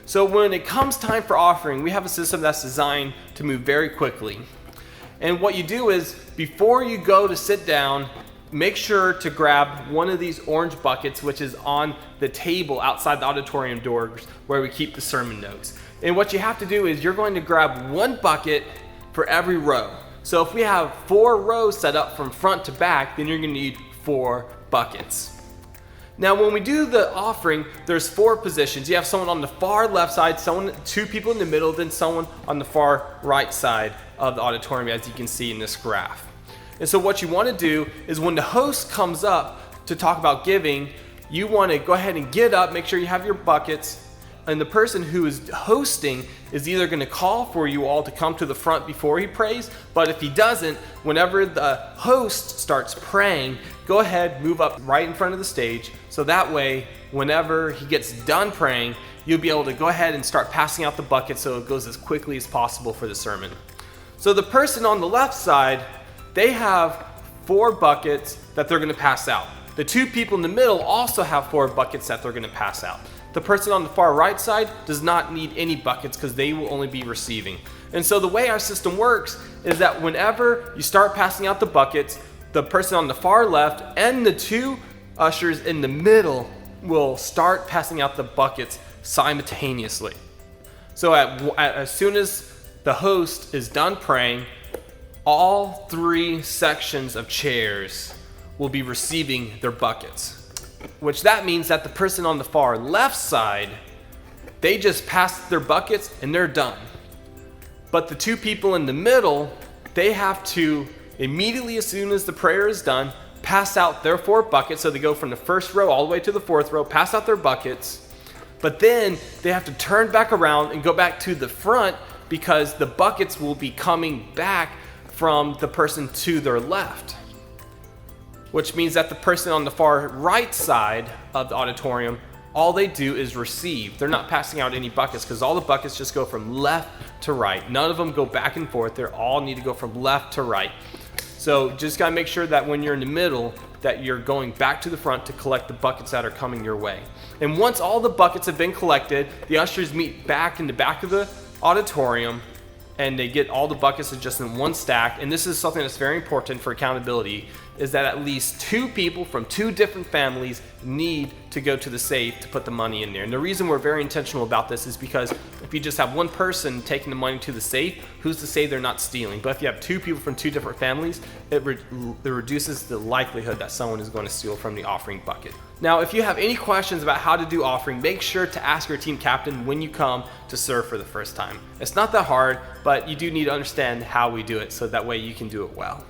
So when it comes time for offering, we have a system that's designed to move very quickly. And what you do is, before you go to sit down, make sure to grab one of these orange buckets, which is on the table outside the auditorium doors where we keep the sermon notes. And what you have to do is you're going to grab one bucket for every row. So if we have 4 rows set up from front to back, then you're going to need 4 buckets. Now when we do the offering, there's 4 positions. You have someone on the far left side, 2 people in the middle, then someone on the far right side of the auditorium, as you can see in this graph. And so what you want to do is when the host comes up to talk about giving, you want to go ahead and get up, make sure you have your buckets, and the person who is hosting is either going to call for you all to come to the front before he prays, but if he doesn't, whenever the host starts praying, go ahead, move up right in front of the stage, so that way, whenever he gets done praying, you'll be able to go ahead and start passing out the bucket so it goes as quickly as possible for the sermon. So the person on the left side, they have 4 buckets that they're going to pass out. The 2 people in the middle also have 4 buckets that they're going to pass out. The person on the far right side does not need any buckets because they will only be receiving. And so the way our system works is that whenever you start passing out the buckets, the person on the far left and the 2 ushers in the middle will start passing out the buckets simultaneously. So as soon as the host is done praying, all 3 sections of chairs will be receiving their buckets. Which that means that the person on the far left side, they just pass their buckets and they're done. But the 2 people in the middle, they have to immediately, as soon as the prayer is done, pass out their 4 buckets. So they go from the first row all the way to the 4th row, pass out their buckets. But then they have to turn back around and go back to the front because the buckets will be coming back from the person to their left. Which means that the person on the far right side of the auditorium, all they do is receive. They're not passing out any buckets because all the buckets just go from left to right. None of them go back and forth. They all need to go from left to right. So just gotta make sure that when you're in the middle, that you're going back to the front to collect the buckets that are coming your way. And once all the buckets have been collected, the ushers meet back in the back of the auditorium and they get all the buckets just in one stack. And this is something that's very important for accountability, is that at least 2 people from 2 different families need to go to the safe to put the money in there. And the reason we're very intentional about this is because if you just have one person taking the money to the safe, who's to say they're not stealing? But if you have 2 people from 2 different families, it reduces the likelihood that someone is going to steal from the offering bucket. Now, if you have any questions about how to do offering, make sure to ask your team captain when you come to serve for the first time. It's not that hard, but you do need to understand how we do it so that way you can do it well.